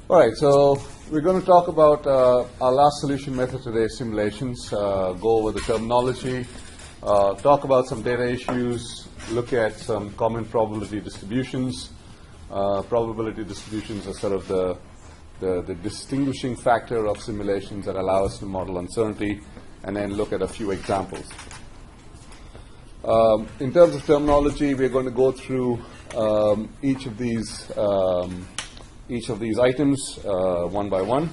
All right, so we're going to talk about our last solution method today, simulations, go over the terminology, talk about some data issues, look at some common probability distributions. Probability distributions are sort of the distinguishing factor of simulations that allow us to model uncertainty, and then look at a few examples. In terms of terminology, we're going to go through each of these items one by one.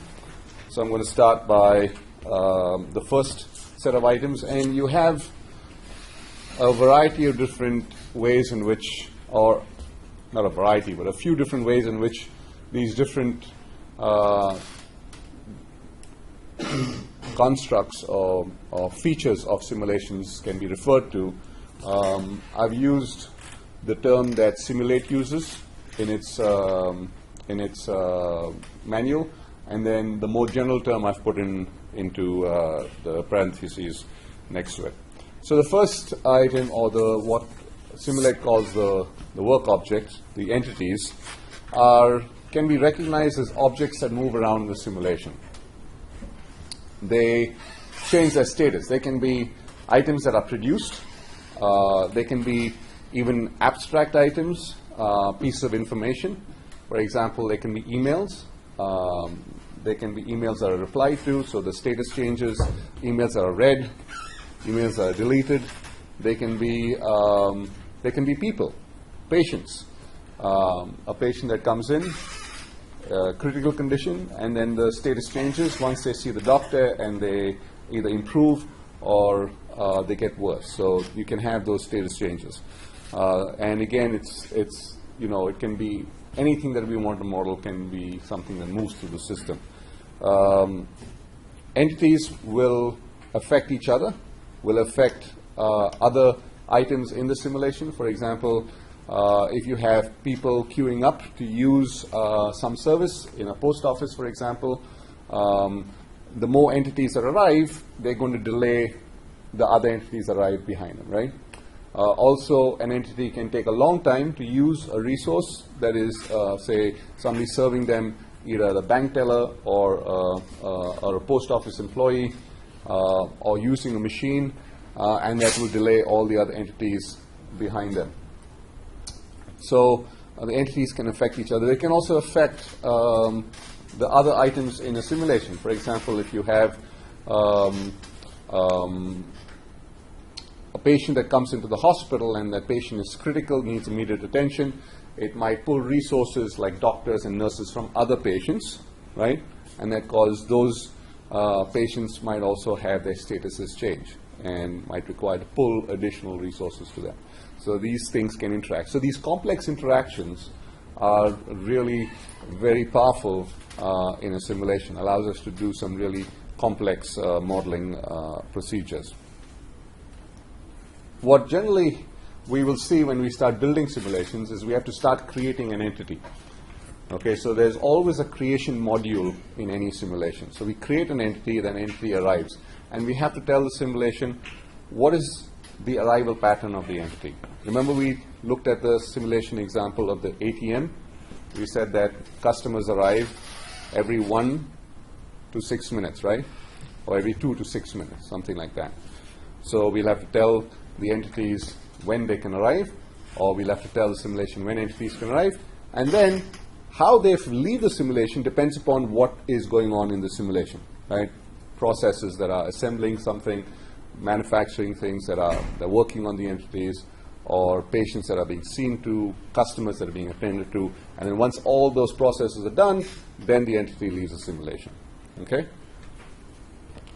So I'm going to start by the first set of items, and you have a variety of different ways in which, or not a variety, but a few different ways in which these different constructs or features of simulations can be referred to. I've used the term that Simulate uses in its manual, and then the more general term I've put into the parentheses next to it. So the first item, or what Simulate calls the work objects, the entities, can be recognized as objects that move around the simulation. They change their status. They can be items that are produced. They can be even abstract items, pieces of information. For example, they can be emails. They can be emails that are replied to, so the status changes. Emails that are read. Emails that are deleted. They can be people, patients. A patient that comes in, critical condition, and then the status changes once they see the doctor, and they either improve or they get worse. So you can have those status changes. And again, it's it can be anything that we want to model can be something that moves through the system. Entities will affect each other, will affect other items in the simulation. For example, if you have people queuing up to use some service in a post office, for example, the more entities that arrive, they're going to delay the other entities that arrive behind them, right? Also, an entity can take a long time to use a resource that is, say, somebody serving them, either the bank teller or a post office employee, or using a machine, and that will delay all the other entities behind them. So the entities can affect each other. They can also affect the other items in a simulation. For example, if you have a patient that comes into the hospital and that patient is critical, needs immediate attention, it might pull resources like doctors and nurses from other patients, right? And that causes those patients might also have their statuses change and might require to pull additional resources to them. So these things can interact. So these complex interactions are really very powerful in a simulation, allows us to do some really complex modeling procedures. What generally we will see when we start building simulations is we have to start creating an entity. Okay, so there's always a creation module in any simulation. So we create an entity, then entity arrives. And we have to tell the simulation what is the arrival pattern of the entity. Remember, we looked at the simulation example of the ATM. We said that customers arrive every 1 to 6 minutes, right? Or every 2 to 6 minutes, something like that. So we'll have to tell the entities when they can arrive, or we'll have to tell the simulation when entities can arrive. And then how they leave the simulation depends upon what is going on in the simulation, right? Processes that are assembling something, manufacturing things they're working on the entities, or patients that are being seen to, customers that are being attended to. And then once all those processes are done, then the entity leaves the simulation. Okay?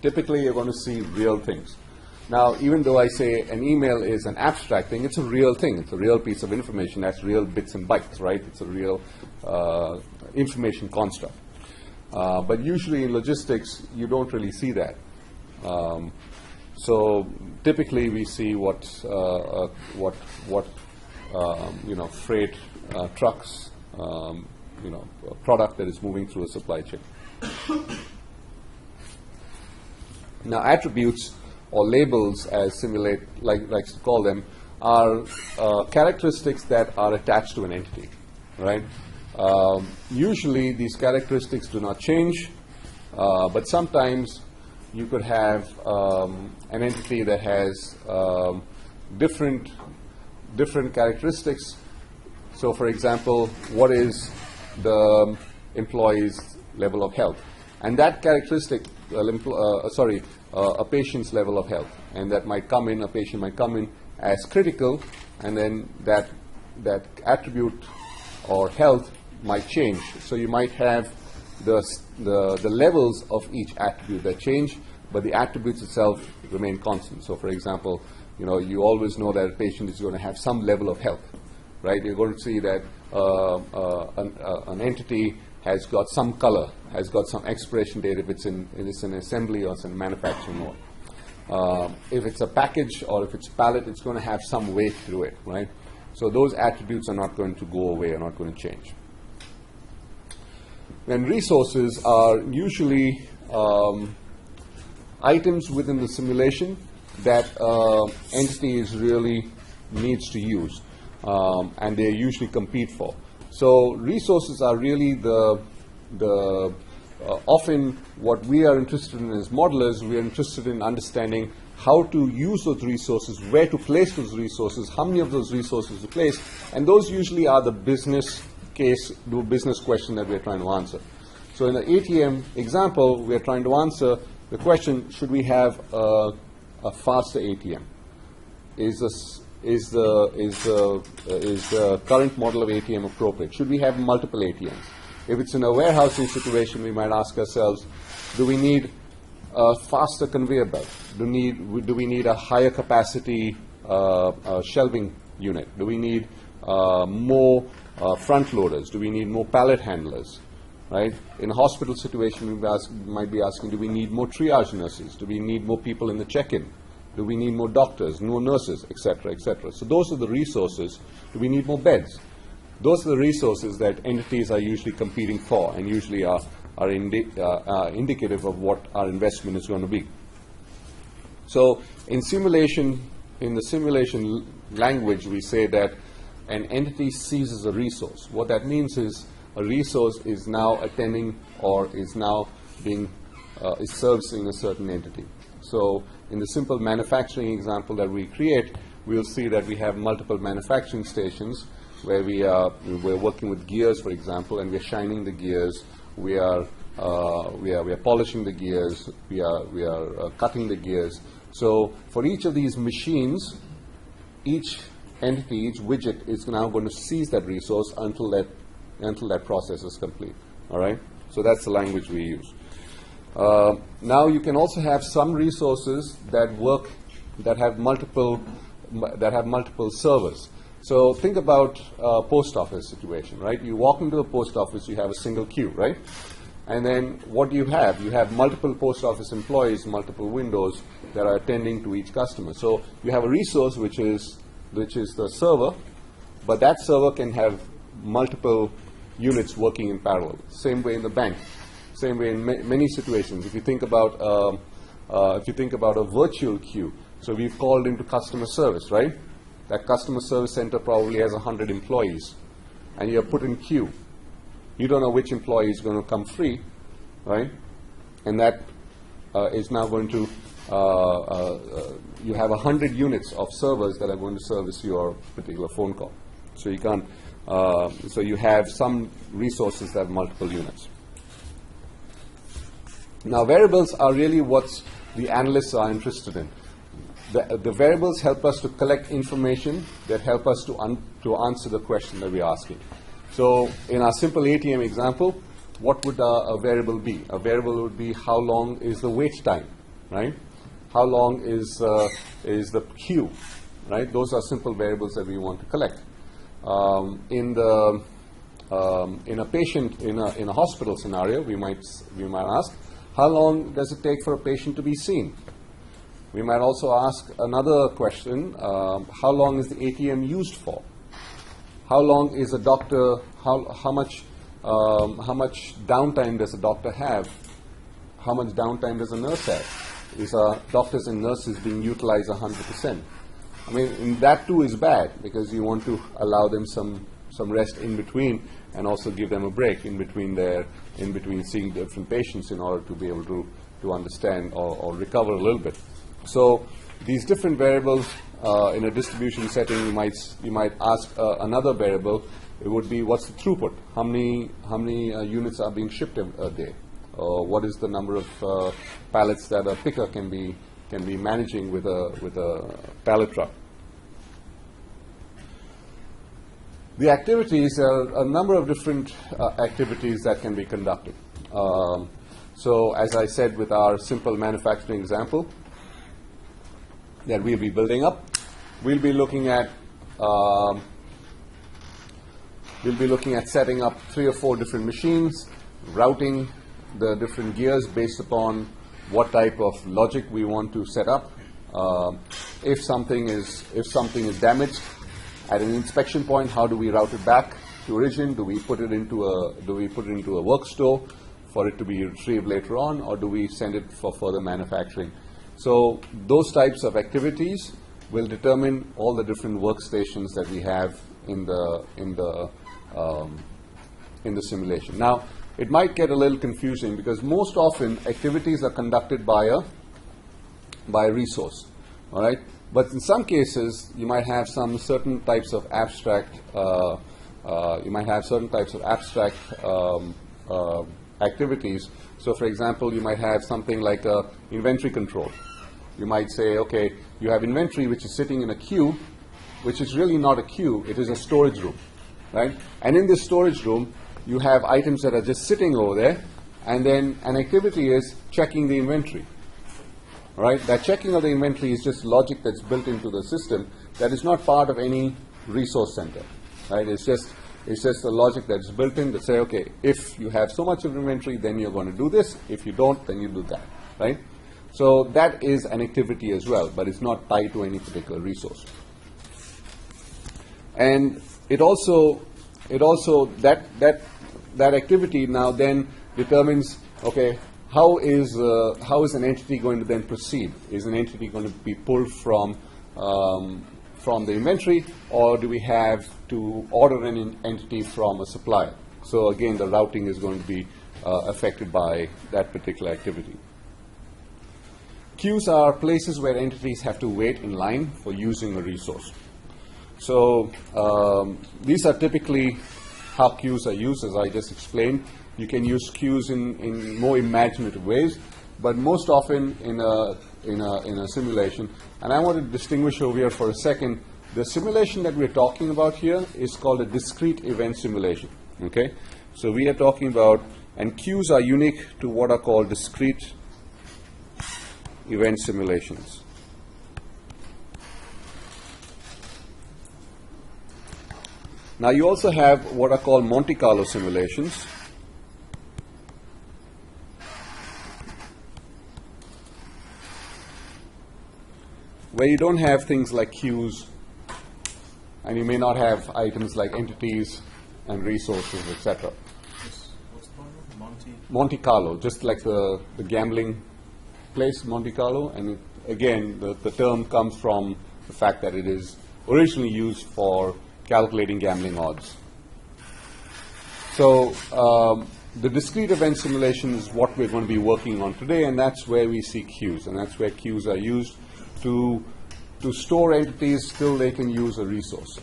Typically, you're going to see real things. Now, even though I say an email is an abstract thing, it's a real thing. It's a real piece of information. That's real bits and bytes, right? It's a real information construct. But usually in logistics, you don't really see that. So typically, we see what freight trucks, a product that is moving through a supply chain. Now, attributes or labels, as Simulate likes to call them, are characteristics that are attached to an entity, right? Usually these characteristics do not change, but sometimes you could have an entity that has different characteristics. So, for example, what is the employee's level of health? And that characteristic, a patient's level of health, and that might come in, a patient might come in as critical, and then that attribute or health might change. So you might have the levels of each attribute that change, but the attributes itself remain constant. So, for example, you always know that a patient is going to have some level of health, right? You're going to see that an entity has got some color, has got some expiration date if it's in assembly or it's in manufacturing mode. If it's a package or if it's pallet, it's going to have some weight to it, right? So those attributes are not going to go away, are not going to change. And resources are usually items within the simulation that entity really needs to use, and they usually compete for. So resources are really often what we are interested in as modelers. We are interested in understanding how to use those resources, where to place those resources, how many of those resources to place, and those usually are the business case, the business question that we are trying to answer. So in the ATM example, we are trying to answer the question: should we have a faster ATM? Is the current model of ATM appropriate? Should we have multiple ATMs? If it's in a warehousing situation, we might ask ourselves, do we need a faster conveyor belt? Do we need a higher capacity shelving unit? Do we need more front loaders? Do we need more pallet handlers? Right? In a hospital situation, we might be asking, do we need more triage nurses? Do we need more people in the check-in? Do we need more doctors, more nurses, etc., etc.? So those are the resources. Do we need more beds? Those are the resources that entities are usually competing for, and usually are indicative of what our investment is going to be. So in the simulation language, we say that an entity seizes a resource. What that means is a resource is now attending or is now is servicing a certain entity. So in the simple manufacturing example that we create, we'll see that we have multiple manufacturing stations where we're working with gears, for example, and we're shining the gears. We are polishing the gears. We are cutting the gears. So for each of these machines, each entity, each widget is now going to seize that resource until that process is complete. All right. So that's the language we use. Now you can also have some resources that have multiple servers. So think about a post office situation, right? You walk into the post office, you have a single queue, right? And then what do you have? You have multiple post office employees, multiple windows that are attending to each customer. So you have a resource which is the server, but that server can have multiple units working in parallel. Same way in the bank. Same way in many situations. If you think about a virtual queue, so we've called into customer service, right? That customer service center probably has 100 employees, and you're put in queue. You don't know which employee is going to come free, right? And that is now going to, you have 100 units of servers that are going to service your particular phone call. So you can't, so you have some resources that have multiple units. Now variables are really what the analysts are interested in. The variables help us to collect information that help us to answer the question that we're asking. So in our simple ATM example, what would a variable be? A variable would be how long is the wait time, right? How long is the queue, right? Those are simple variables that we want to collect. In a hospital scenario, we might ask, how long does it take for a patient to be seen? We might also ask another question, how long is the ATM used for? How long is a doctor, how much downtime does a doctor have? How much downtime does a nurse have? Is doctors and nurses being utilized 100%? I mean, that too is bad because you want to allow them some some rest in between, and also give them a break in between seeing different patients in order to be able to understand or recover a little bit. So these different variables in a distribution setting, you might ask another variable. It would be, what's the throughput? How many units are being shipped a day? What is the number of pallets that a picker can be managing with a pallet truck? The activities are a number of different activities that can be conducted. So as I said with our simple manufacturing example that we'll be building up, we'll be looking at setting up 3 or 4 different machines, routing the different gears based upon what type of logic we want to set up. If something is damaged at an inspection point, how do we route it back to origin? Do we put it into a work store for it to be retrieved later on, or do we send it for further manufacturing? So those types of activities will determine all the different workstations that we have in the simulation. Now, it might get a little confusing because most often activities are conducted by a resource, all right? But in some cases, you might have certain types of abstract activities. So, for example, you might have something like inventory control. You might say, okay, you have inventory which is sitting in a queue, which is really not a queue, it is a storage room, right? And in this storage room, you have items that are just sitting over there, and then an activity is checking the inventory. All right? That checking of the inventory is just logic that's built into the system that is not part of any resource center. Right? It's just a logic that's built in that say, okay, if you have so much of inventory, then you're going to do this. If you don't, then you do that. Right? So that is an activity as well, but it's not tied to any particular resource. And it also that activity now then determines, okay, how is an entity going to then proceed? Is an entity going to be pulled from the inventory, or do we have to order an entity from a supplier? So again, the routing is going to be affected by that particular activity. Queues are places where entities have to wait in line for using a resource. So these are typically how queues are used, as I just explained. You can use queues in more imaginative ways, but most often in a simulation. And I want to distinguish over here for a second. The simulation that we're talking about here is called a discrete event simulation. Okay, so we are talking about, and queues are unique to what are called discrete event simulations. Now you also have what are called Monte Carlo simulations, where you don't have things like queues, and you may not have items like entities and resources, etc. What's the one? Monte Carlo, just like the gambling place, Monte Carlo, and again, the term comes from the fact that it is originally used for calculating gambling odds. So the discrete event simulation is what we're going to be working on today, and that's where we see queues, and that's where queues are used to store entities till they can use a resource.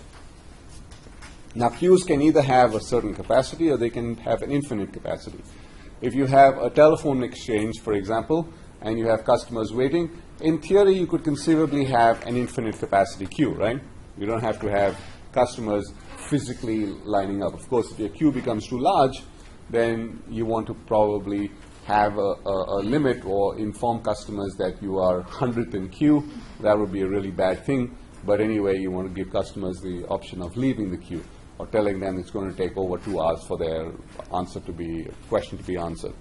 Now, queues can either have a certain capacity or they can have an infinite capacity. If you have a telephone exchange, for example, and you have customers waiting, in theory you could conceivably have an infinite capacity queue, right? You don't have to have customers physically lining up. Of course, if your queue becomes too large, then you want to probably have a limit or inform customers that you are 100th in queue. That would be a really bad thing. But anyway, you want to give customers the option of leaving the queue or telling them it's going to take over 2 hours for their question to be answered.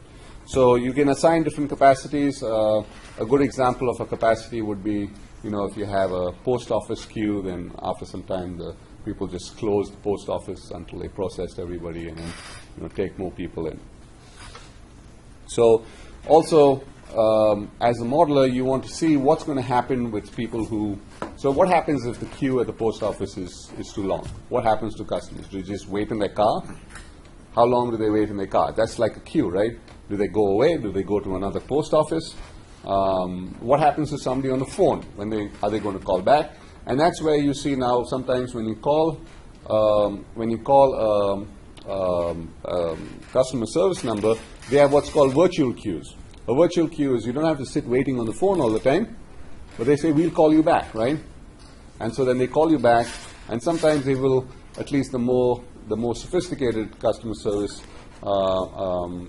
So you can assign different capacities. A good example of a capacity would be, if you have a post office queue, then after some time the people just close the post office until they processed everybody and then take more people in. So also as a modeler, you want to see what's going to happen with people who. So what happens if the queue at the post office is too long? What happens to customers? Do they just wait in their car? How long do they wait in their car? That's like a queue, right? Do they go away? Do they go to another post office? What happens to somebody on the phone? Are they going to call back? And that's where you see now sometimes when you call customer service number, they have what's called virtual queues. A virtual queue is you don't have to sit waiting on the phone all the time, but they say, we'll call you back, right? And so then they call you back, and sometimes they will, at least the more sophisticated customer service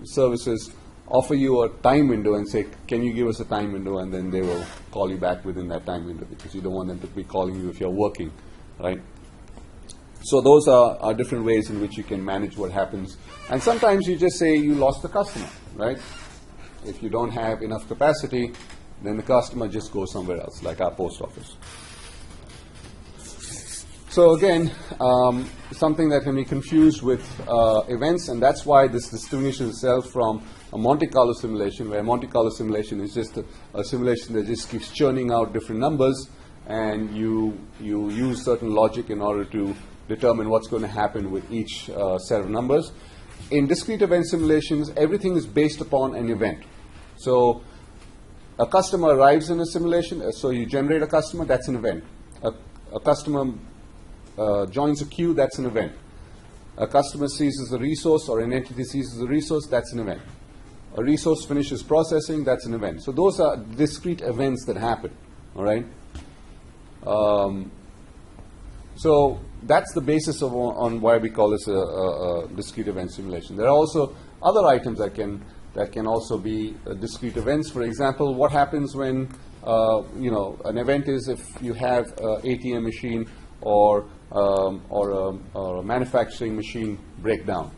services, offer you a time window and say, can you give us a time window? And then they will call you back within that time window because you don't want them to be calling you if you're working, right? So those are different ways in which you can manage what happens. And sometimes you just say you lost the customer, right? If you don't have enough capacity, then the customer just goes somewhere else, like our post office. So again, something that can be confused with events, and that's why this distinguishes itself from a Monte Carlo simulation, where Monte Carlo simulation is just a simulation that just keeps churning out different numbers, and you use certain logic in order to determine what's going to happen with each set of numbers. In discrete event simulations, everything is based upon an event. So a customer arrives in a simulation, so you generate a customer, that's an event. A customer joins a queue, that's an event. A customer seizes a resource or an entity seizes a resource, that's an event. A resource finishes processing, that's an event. So those are discrete events that happen, all right? So that's the basis on why we call this a discrete event simulation. There are also other items that can also be discrete events. For example, what happens when an event is if you have an ATM machine or a manufacturing machine break down,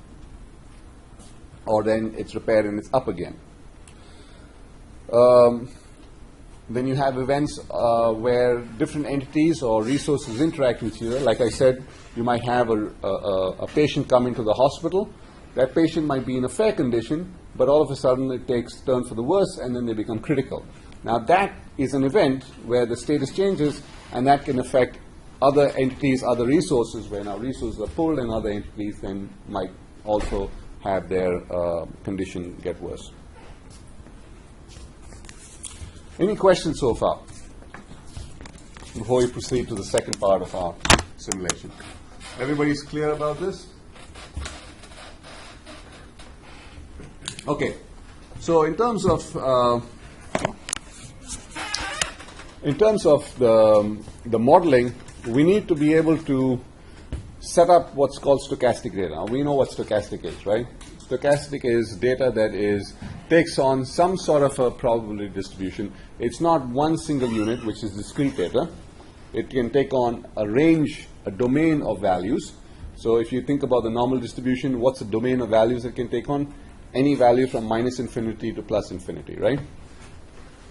or then it's repaired and it's up again. Then you have events where different entities or resources interact with each other. Like I said, you might have a patient come into the hospital. That patient might be in a fair condition, but all of a sudden it takes a turn for the worse, and then they become critical. Now that is an event where the status changes, and that can affect other entities, other resources, where now resources are pulled, and other entities then might also have their condition get worse. Any questions so far before we proceed to the second part of our simulation? Everybody's clear about this? Okay. So in terms of the modeling, we need to be able to set up what's called stochastic data. Now, we know what stochastic is, right? Stochastic is data that takes on some sort of a probability distribution. It's not one single unit, which is discrete data. It can take on a range, a domain of values. So if you think about the normal distribution, what's the domain of values it can take on? Any value from minus infinity to plus infinity, right?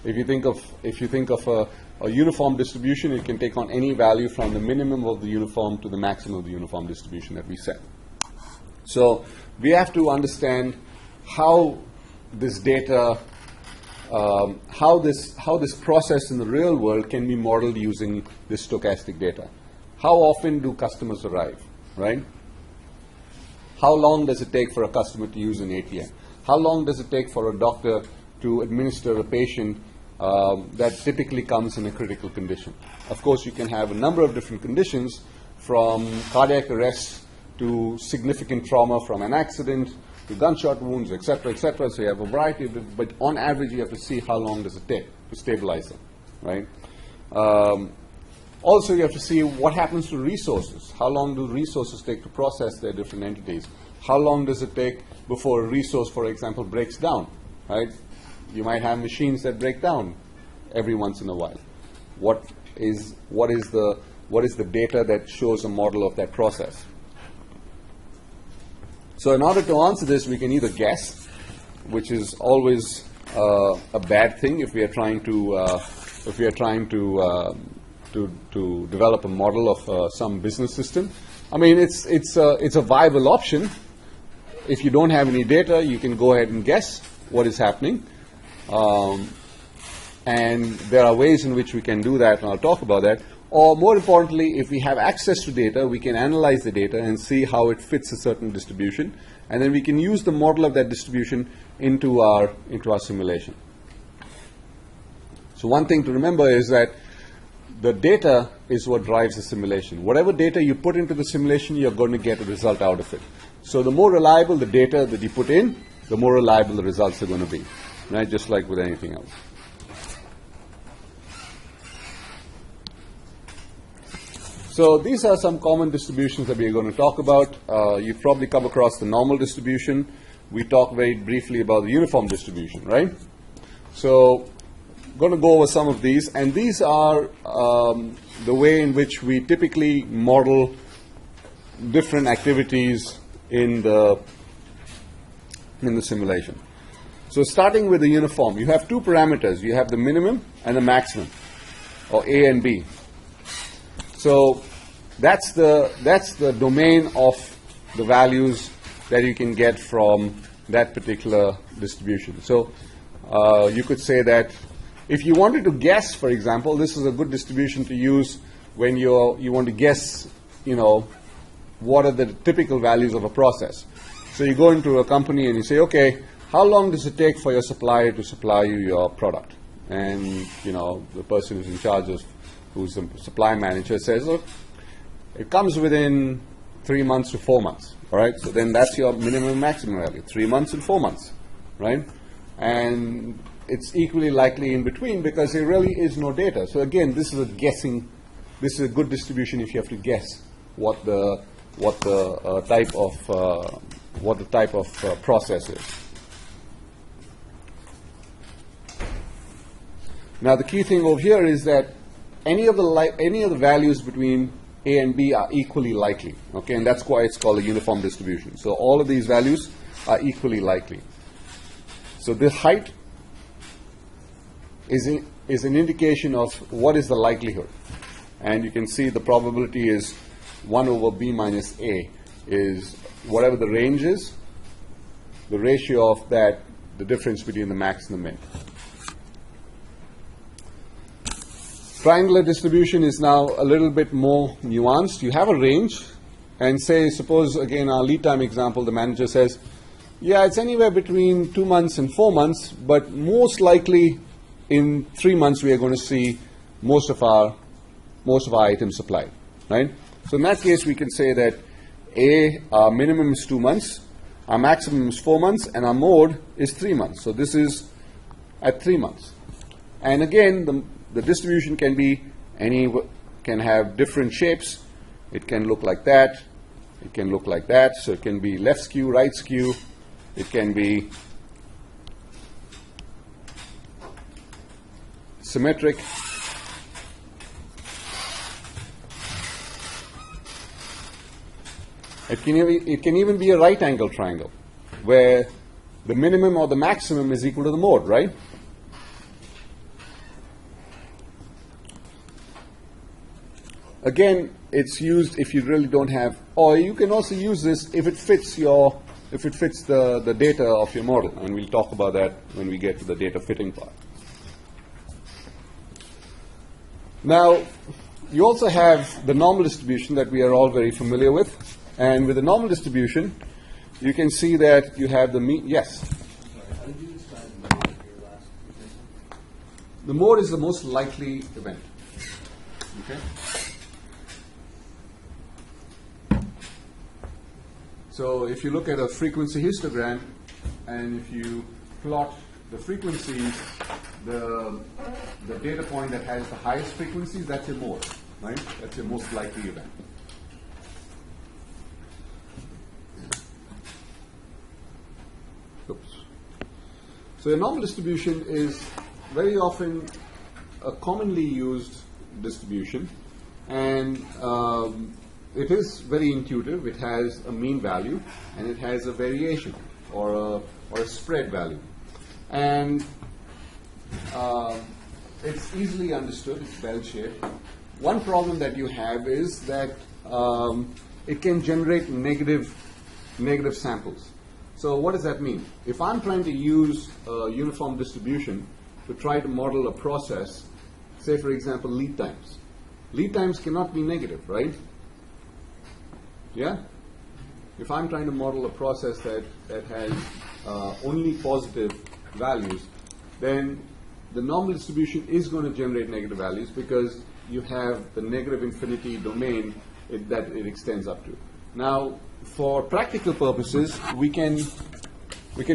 If you think of a uniform distribution, it can take on any value from the minimum of the uniform to the maximum of the uniform distribution that we set. So we have to understand how this data, how this process in the real world can be modeled using this stochastic data. How often do customers arrive, right? How long does it take for a customer to use an ATM? How long does it take for a doctor to administer a patient that typically comes in a critical condition? Of course, you can have a number of different conditions, from cardiac arrest to significant trauma from an accident to gunshot wounds, etc., etc. So you have a variety of it, but on average, you have to see how long does it take to stabilize them, right? Also, you have to see what happens to resources. How long do resources take to process their different entities? How long does it take before a resource, for example, breaks down, right? You might have machines that break down every once in a while. What is the data that shows a model of that process? So in order to answer this, we can either guess, which is always a bad thing if we are trying to develop a model of some business system. I mean, it's a viable option. If you don't have any data, you can go ahead and guess what is happening. And there are ways in which we can do that, and I'll talk about that. Or more importantly, if we have access to data, we can analyze the data and see how it fits a certain distribution, and then we can use the model of that distribution into our simulation. So one thing to remember is that the data is what drives the simulation. Whatever data you put into the simulation, you're going to get a result out of it. So the more reliable the data that you put in, the more reliable the results are going to be, right? Just like with anything else. So these are some common distributions that we are going to talk about. You've probably come across the normal distribution. We talked very briefly about the uniform distribution, right? So I'm going to go over some of these, and these are the way in which we typically model different activities in the simulation. So starting with the uniform, you have two parameters. You have the minimum and the maximum, or A and B. So that's the domain of the values that you can get from that particular distribution. So you could say that if you wanted to guess, for example, this is a good distribution to use when you want to guess, what are the typical values of a process. So you go into a company and you say, okay, how long does it take for your supplier to supply you your product? And the person who's in charge of, who's the supply manager, says, look, it comes within 3 months to 4 months. All right, so then that's your minimum and maximum value, 3 months and 4 months, right? And it's equally likely in between because there really is no data. So again, this is a guessing. This is a good distribution if you have to guess what the type of process is. Now the key thing over here is that any of the values between A and B are equally likely. Okay, and that's why it's called a uniform distribution. So all of these values are equally likely. So the height is an indication of what is the likelihood. And you can see the probability is 1 over B minus A is whatever the range is, the ratio of that, the difference between the max and the min. Triangular distribution is now a little bit more nuanced. You have a range, and suppose again our lead time example, the manager says, yeah, it's anywhere between 2 months and 4 months, but most likely in 3 months we are going to see most of our items supplied, right? So in that case, we can say that our minimum is 2 months, our maximum is 4 months, and our mode is 3 months. So this is at 3 months. And again, the distribution can have different shapes. It can look like that. It can look like that. So it can be left skew, right skew. It can be symmetric. It can even be a right angle triangle where the minimum or the maximum is equal to the mode, right? Again, it's used if you really don't have, or you can also use this if it fits the data of your model, and we'll talk about that when we get to the data fitting part. Now, you also have the normal distribution that we are all very familiar with, and with the normal distribution, you can see that you have the mean. Yes. How did you describe the mode of your last example? The mode is the most likely event. Okay. So if you look at a frequency histogram, and if you plot the frequencies, the data point that has the highest frequencies, that's your mode, right? That's your most likely event. Oops. So a normal distribution is very often a commonly used distribution, and it is very intuitive. It has a mean value, and it has a variation or a spread value, and it's easily understood. It's bell-shaped. One problem that you have is that it can generate negative samples. So what does that mean? If I'm trying to use a uniform distribution to try to model a process, say for example lead times. Lead times cannot be negative, right? Yeah? If I'm trying to model a process that has only positive values, then the normal distribution is going to generate negative values because you have the negative infinity domain that it extends up to. Now, for practical purposes, we can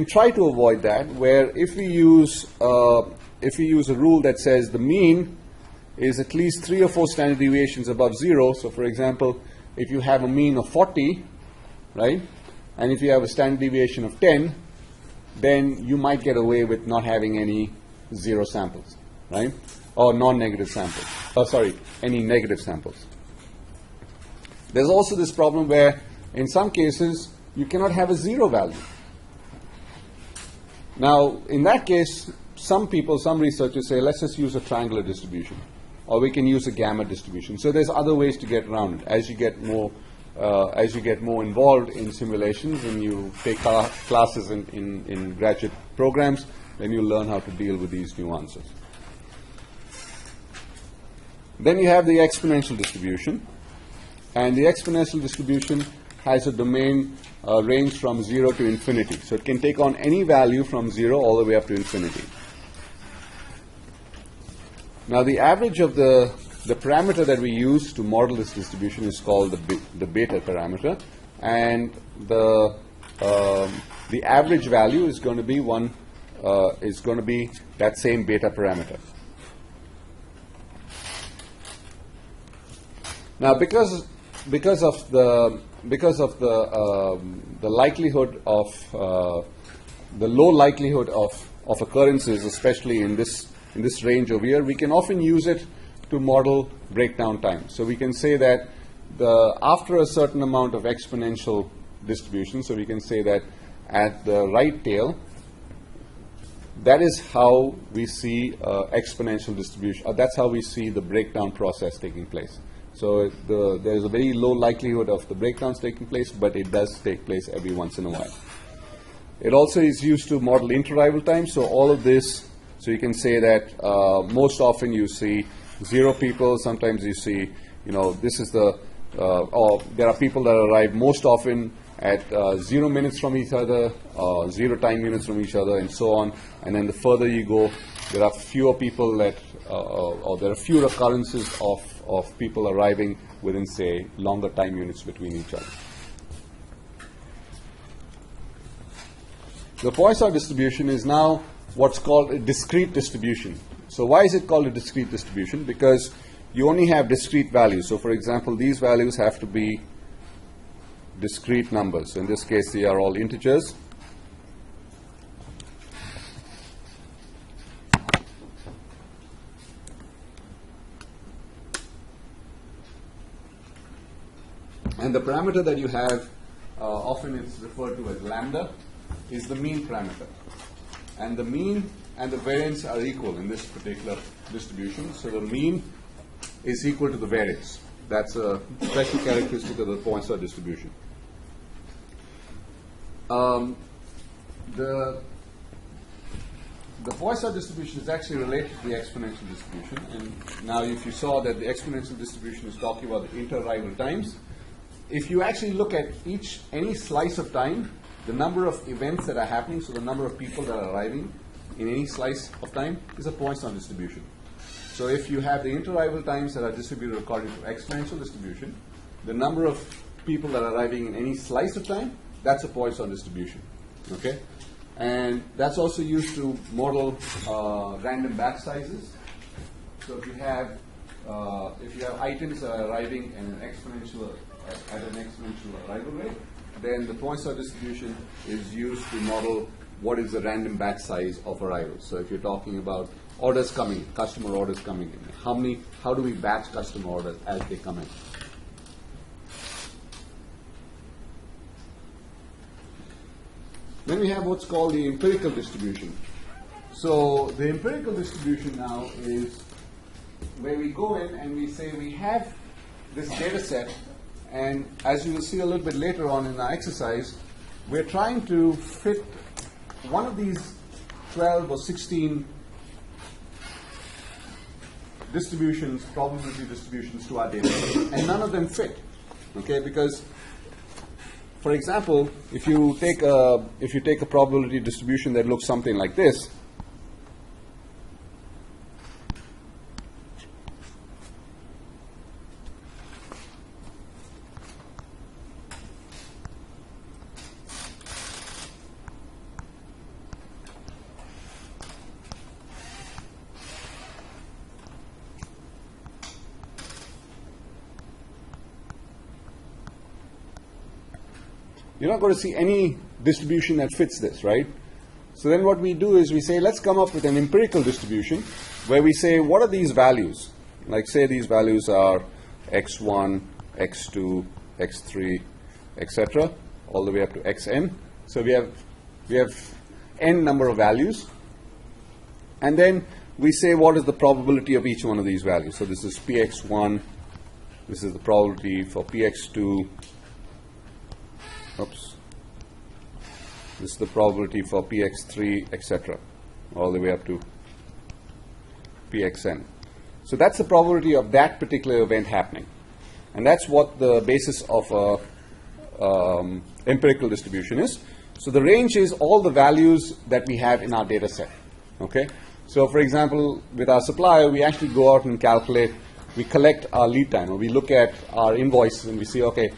try to avoid that, where if we use a rule that says the mean is at least 3 or 4 standard deviations above 0. So, for example, if you have a mean of 40, right, and if you have a standard deviation of 10, then you might get away with not having any 0 samples, right, or non-negative samples. Any negative samples. There's also this problem where, in some cases, you cannot have a 0 value. Now, in that case, some researchers say, let's just use a triangular distribution, or we can use a gamma distribution. So there's other ways to get around it. As you get more involved in simulations and you take classes in graduate programs, then you learn how to deal with these nuances. Then you have the exponential distribution, and the exponential distribution has a domain range from 0 to infinity. So it can take on any value from 0 all the way up to infinity. Now the average of the parameter that we use to model this distribution is called the beta parameter, and the average value is going to be that same beta parameter. Now, because of the likelihood of the low likelihood of occurrences, especially in this range over here, we can often use it to model breakdown time. So we can say that after a certain amount of exponential distribution, so we can say that at the right tail, that is how we see exponential distribution. That's how we see the breakdown process taking place. So there is a very low likelihood of the breakdowns taking place, but it does take place every once in a while. It also is used to model interarrival time. So all of this, so you can say that most often you see 0 people. Sometimes you see, this is or there are people that arrive most often at 0 minutes from each other, 0 time units from each other, and so on. And then the further you go, there are fewer people or there are fewer occurrences of people arriving within, say, longer time units between each other. The Poisson distribution is now what's called a discrete distribution. So why is it called a discrete distribution? Because you only have discrete values. So, for example, these values have to be discrete numbers. In this case, they are all integers. And the parameter that you have, often it's referred to as lambda, is the mean parameter. And the mean and the variance are equal in this particular distribution. So the mean is equal to the variance. That's a special characteristic of the Poisson distribution. The Poisson distribution is actually related to the exponential distribution. And now if you saw that the exponential distribution is talking about the interarrival times, if you actually look at any slice of time, the number of events that are happening, so the number of people that are arriving in any slice of time, is a Poisson distribution. So if you have the interarrival times that are distributed according to exponential distribution, the number of people that are arriving in any slice of time, that's a Poisson distribution. Okay? And that's also used to model random batch sizes. So if you have items that are arriving at an exponential arrival rate, then the Poisson distribution is used to model what is the random batch size of arrivals. So if you're talking about orders coming, customer orders coming in, how do we batch customer orders as they come in? Then we have what's called the empirical distribution. So the empirical distribution now is where we go in and we say we have this data set, and as you will see a little bit later on in our exercise, we're trying to fit one of these 12 or 16 distributions, probability distributions to our data, and none of them fit. Okay, because, for example, if you take a probability distribution that looks something like this, you're not going to see any distribution that fits this, right? So then what we do is we say, let's come up with an empirical distribution where we say, what are these values? Like, say these values are x1, x2, x3, etc., all the way up to xn. So we have n number of values. And then we say, what is the probability of each one of these values? So this is px1, this is the probability for px2, oops, this is the probability for px3, etc., all the way up to pxn. So that's the probability of that particular event happening. And that's what the basis of a empirical distribution is. So the range is all the values that we have in our data set. Okay? So for example, with our supplier, we actually go out and calculate, we collect our lead time, or we look at our invoices and we see, okay,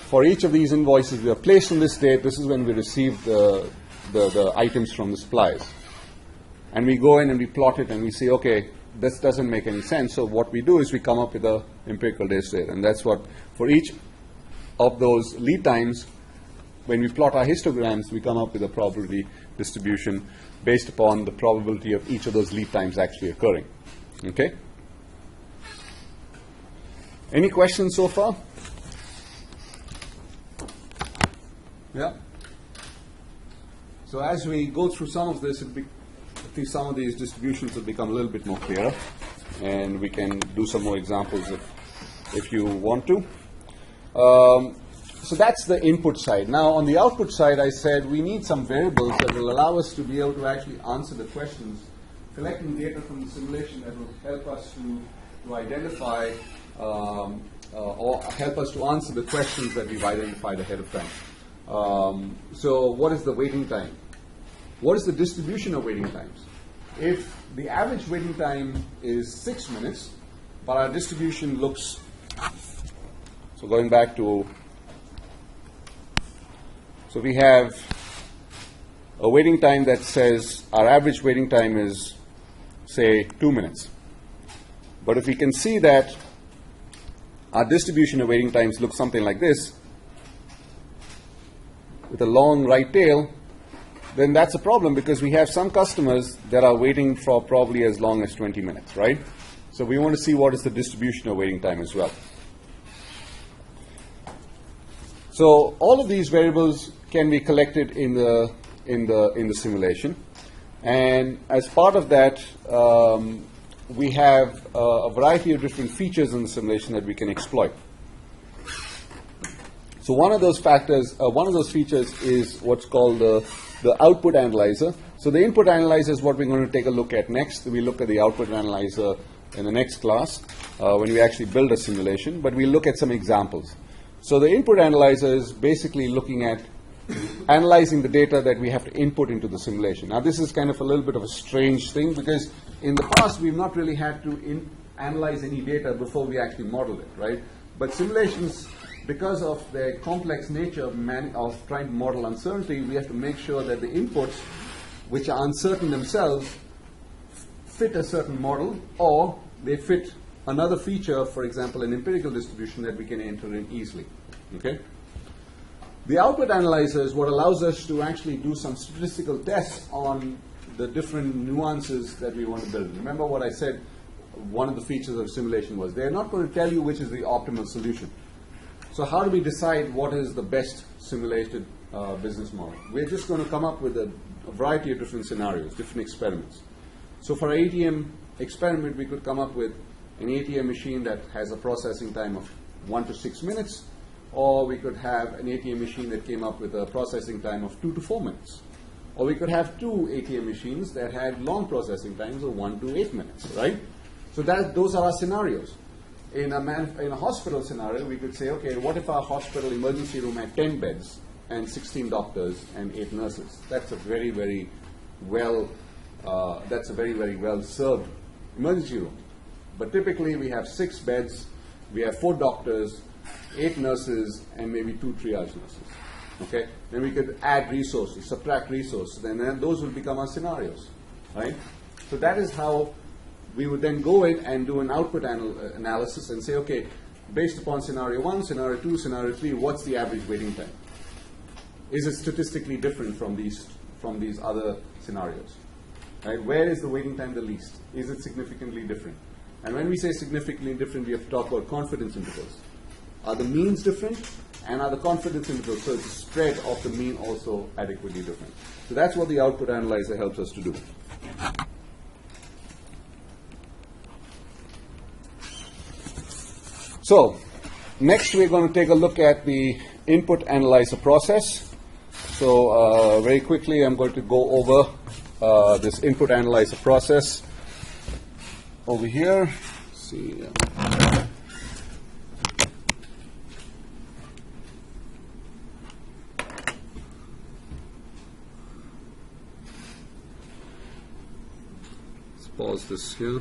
for each of these invoices, we are placed on this date. This is when we receive the items from the suppliers. And we go in and we plot it and we say, okay, this doesn't make any sense. So what we do is we come up with an empirical data set. And that's what, for each of those lead times, when we plot our histograms, we come up with a probability distribution based upon the probability of each of those lead times actually occurring. Okay? Any questions so far? Yeah. So as we go through some of this, I think some of these distributions will become a little bit more clearer, and we can do some more examples if you want to. So that's the input side. Now on the output side, I said we need some variables that will allow us to be able to actually answer the questions, collecting data from the simulation that will help us to identify or help us to answer the questions that we've identified ahead of time. So what is the waiting time? What is the distribution of waiting times? If the average waiting time is 6 minutes, but our distribution looks, so going back to, so we have a waiting time that says our average waiting time is, say, 2 minutes. But if we can see that our distribution of waiting times looks something like this, with a long right tail, then that's a problem because we have some customers that are waiting for probably as long as 20 minutes, right? So we want to see what is the distribution of waiting time as well. So all of these variables can be collected in the simulation, and as part of that, we have a variety of different features in the simulation that we can exploit. So one of those factors, one of those features is what's called the output analyzer. So the input analyzer is what we're going to take a look at next. We look at the output analyzer in the next class when we actually build a simulation, but we'll look at some examples. So the input analyzer is basically looking at analyzing the data that we have to input into the simulation. Now this is kind of a little bit of a strange thing because in the past we've not really had to analyze any data before we actually model it, right? But simulations, because of their complex nature of trying to model uncertainty, we have to make sure that the inputs, which are uncertain themselves, fit a certain model, or they fit another feature, for example, an empirical distribution that we can enter in easily. Okay? The output analyzer is what allows us to actually do some statistical tests on the different nuances that we want to build. Remember what I said, one of the features of simulation was they're not going to tell you which is the optimal solution. So how do we decide what is the best simulated business model? We're just going to come up with a variety of different scenarios, different experiments. So for an ATM experiment, we could come up with an ATM machine that has a processing time of 1 to 6 minutes, Or we could have an ATM machine that came up with a processing time of 2 to 4 minutes. Or we could have 2 ATM machines that had long processing times of 1 to 8 minutes, right? So those are our scenarios. In a hospital scenario, we could say, okay, what if our hospital emergency room had 10 beds and 16 doctors and 8 nurses? That's a very, very well served emergency room. But typically we have 6 beds, we have 4 doctors, 8 nurses, and maybe 2 triage nurses. Okay? Then we could add resources, subtract resources, and then those will become our scenarios, right? So that is how we would then go in and do an output analysis and say, okay, based upon scenario 1, scenario 2, scenario 3, what's the average waiting time? Is it statistically different from these other scenarios? Right? Where is the waiting time the least? Is it significantly different? And when we say significantly different, we have to talk about confidence intervals. Are the means different? And are the confidence intervals, so the spread of the mean, also adequately different? So that's what the output analyzer helps us to do. So next we're going to take a look at the input analyzer process. So very quickly I'm going to go over this input analyzer process over here. Let's see. Let's pause this here.